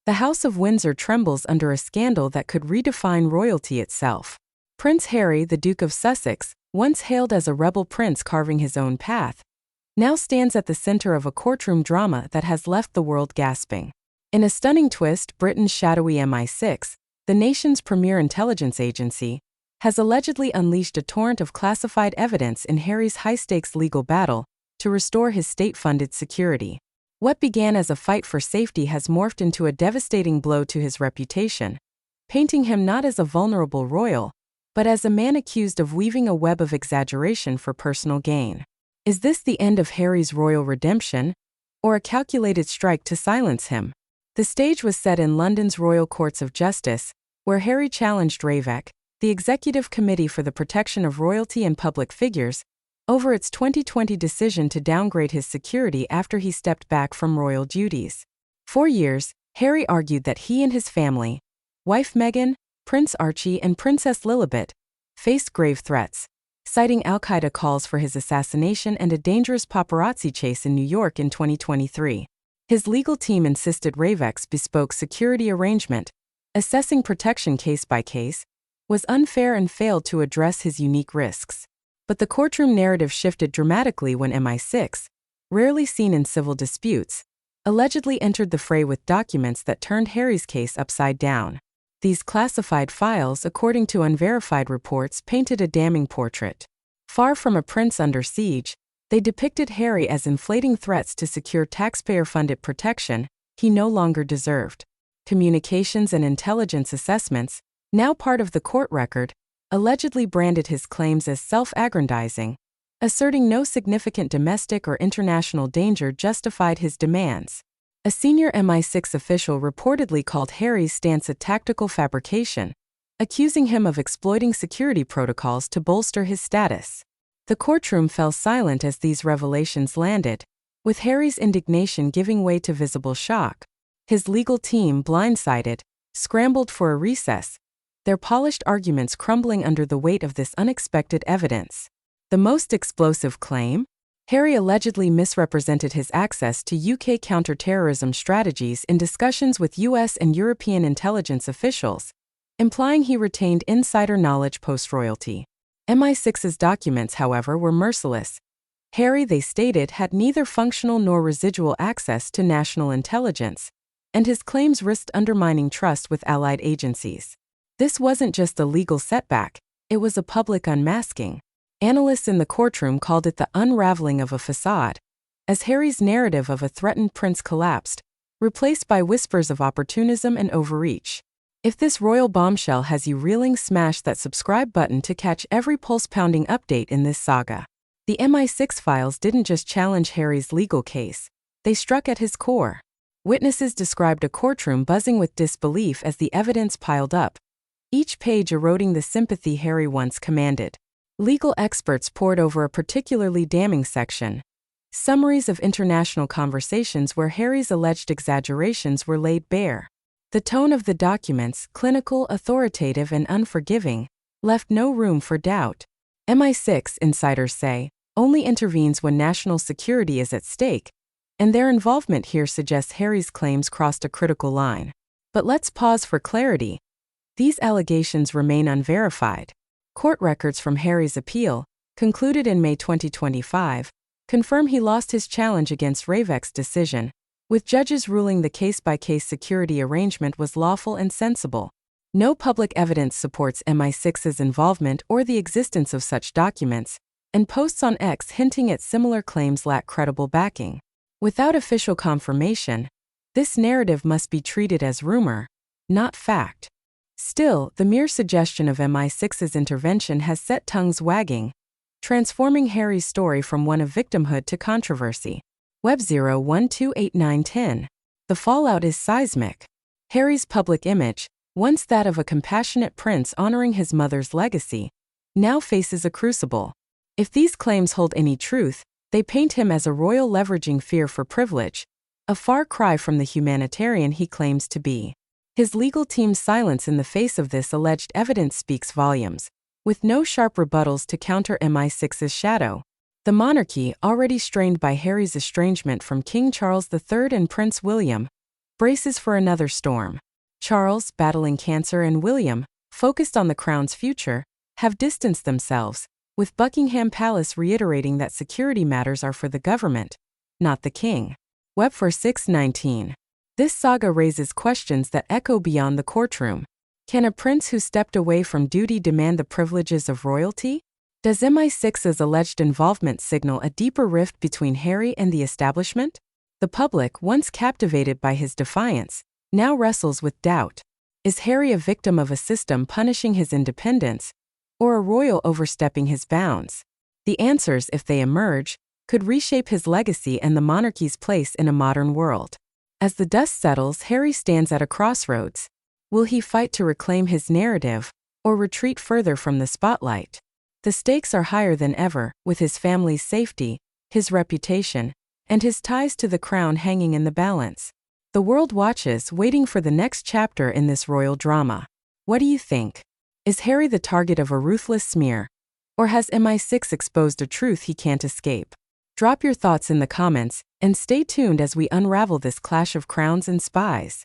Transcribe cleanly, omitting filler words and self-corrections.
The House of Windsor trembles under a scandal that could redefine royalty itself. Prince Harry, the Duke of Sussex, once hailed as a rebel prince carving his own path, now stands at the center of a courtroom drama that has left the world gasping. In a stunning twist, Britain's shadowy MI6, the nation's premier intelligence agency, has allegedly unleashed a torrent of classified evidence in Harry's high-stakes legal battle to restore his state-funded security. What began as a fight for safety has morphed into a devastating blow to his reputation, painting him not as a vulnerable royal, but as a man accused of weaving a web of exaggeration for personal gain. Is this the end of Harry's royal redemption, or a calculated strike to silence him? The stage was set in London's Royal Courts of Justice, where Harry challenged RAVEC, the Executive Committee for the Protection of Royalty and Public Figures, over its 2020 decision to downgrade his security after he stepped back from royal duties. For years, Harry argued that he and his family, wife Meghan, Prince Archie and Princess Lilibet, faced grave threats, citing al-Qaeda calls for his assassination and a dangerous paparazzi chase in New York in 2023. His legal team insisted RAVEC's bespoke security arrangement, assessing protection case by case, was unfair and failed to address his unique risks. But the courtroom narrative shifted dramatically when MI6, rarely seen in civil disputes, allegedly entered the fray with documents that turned Harry's case upside down. These classified files, according to unverified reports, painted a damning portrait. Far from a prince under siege, they depicted Harry as inflating threats to secure taxpayer-funded protection he no longer deserved. Communications and intelligence assessments, now part of the court record, allegedly branded his claims as self-aggrandizing, asserting no significant domestic or international danger justified his demands. A senior MI6 official reportedly called Harry's stance a tactical fabrication, accusing him of exploiting security protocols to bolster his status. The courtroom fell silent as these revelations landed, with Harry's indignation giving way to visible shock. His legal team, blindsided, scrambled for a recess, their polished arguments crumbling under the weight of this unexpected evidence. The most explosive claim? Harry allegedly misrepresented his access to UK counter-terrorism strategies in discussions with US and European intelligence officials, implying he retained insider knowledge post-royalty. MI6's documents, however, were merciless. Harry, they stated, had neither functional nor residual access to national intelligence, and his claims risked undermining trust with allied agencies. This wasn't just a legal setback, it was a public unmasking. Analysts in the courtroom called it the unraveling of a facade, as Harry's narrative of a threatened prince collapsed, replaced by whispers of opportunism and overreach. If this royal bombshell has you reeling, smash that subscribe button to catch every pulse-pounding update in this saga. The MI6 files didn't just challenge Harry's legal case, they struck at his core. Witnesses described a courtroom buzzing with disbelief as the evidence piled up, each page eroding the sympathy Harry once commanded. Legal experts pored over a particularly damning section, summaries of international conversations where Harry's alleged exaggerations were laid bare. The tone of the documents, clinical, authoritative, and unforgiving, left no room for doubt. MI6, insiders say, only intervenes when national security is at stake, and their involvement here suggests Harry's claims crossed a critical line. But let's pause for clarity. These allegations remain unverified. Court records from Harry's appeal, concluded in May 2025, confirm he lost his challenge against RAVEC's decision, with judges ruling the case-by-case security arrangement was lawful and sensible. No public evidence supports MI6's involvement or the existence of such documents, and posts on X hinting at similar claims lack credible backing. Without official confirmation, this narrative must be treated as rumor, not fact. Still, the mere suggestion of MI6's intervention has set tongues wagging, transforming Harry's story from one of victimhood to controversy. Web 0128910. The fallout is seismic. Harry's public image, once that of a compassionate prince honoring his mother's legacy, now faces a crucible. If these claims hold any truth, they paint him as a royal leveraging fear for privilege, a far cry from the humanitarian he claims to be. His legal team's silence in the face of this alleged evidence speaks volumes, with no sharp rebuttals to counter MI6's shadow. The monarchy, already strained by Harry's estrangement from King Charles III and Prince William, braces for another storm. Charles, battling cancer, and William, focused on the crown's future, have distanced themselves, with Buckingham Palace reiterating that security matters are for the government, not the king. Web for 619. This saga raises questions that echo beyond the courtroom. Can a prince who stepped away from duty demand the privileges of royalty? Does MI6's alleged involvement signal a deeper rift between Harry and the establishment? The public, once captivated by his defiance, now wrestles with doubt. Is Harry a victim of a system punishing his independence, or a royal overstepping his bounds? The answers, if they emerge, could reshape his legacy and the monarchy's place in a modern world. As the dust settles, Harry stands at a crossroads. Will he fight to reclaim his narrative, or retreat further from the spotlight? The stakes are higher than ever, with his family's safety, his reputation, and his ties to the crown hanging in the balance. The world watches, waiting for the next chapter in this royal drama. What do you think? Is Harry the target of a ruthless smear, or has MI6 exposed a truth he can't escape? Drop your thoughts in the comments, and stay tuned as we unravel this clash of crowns and spies.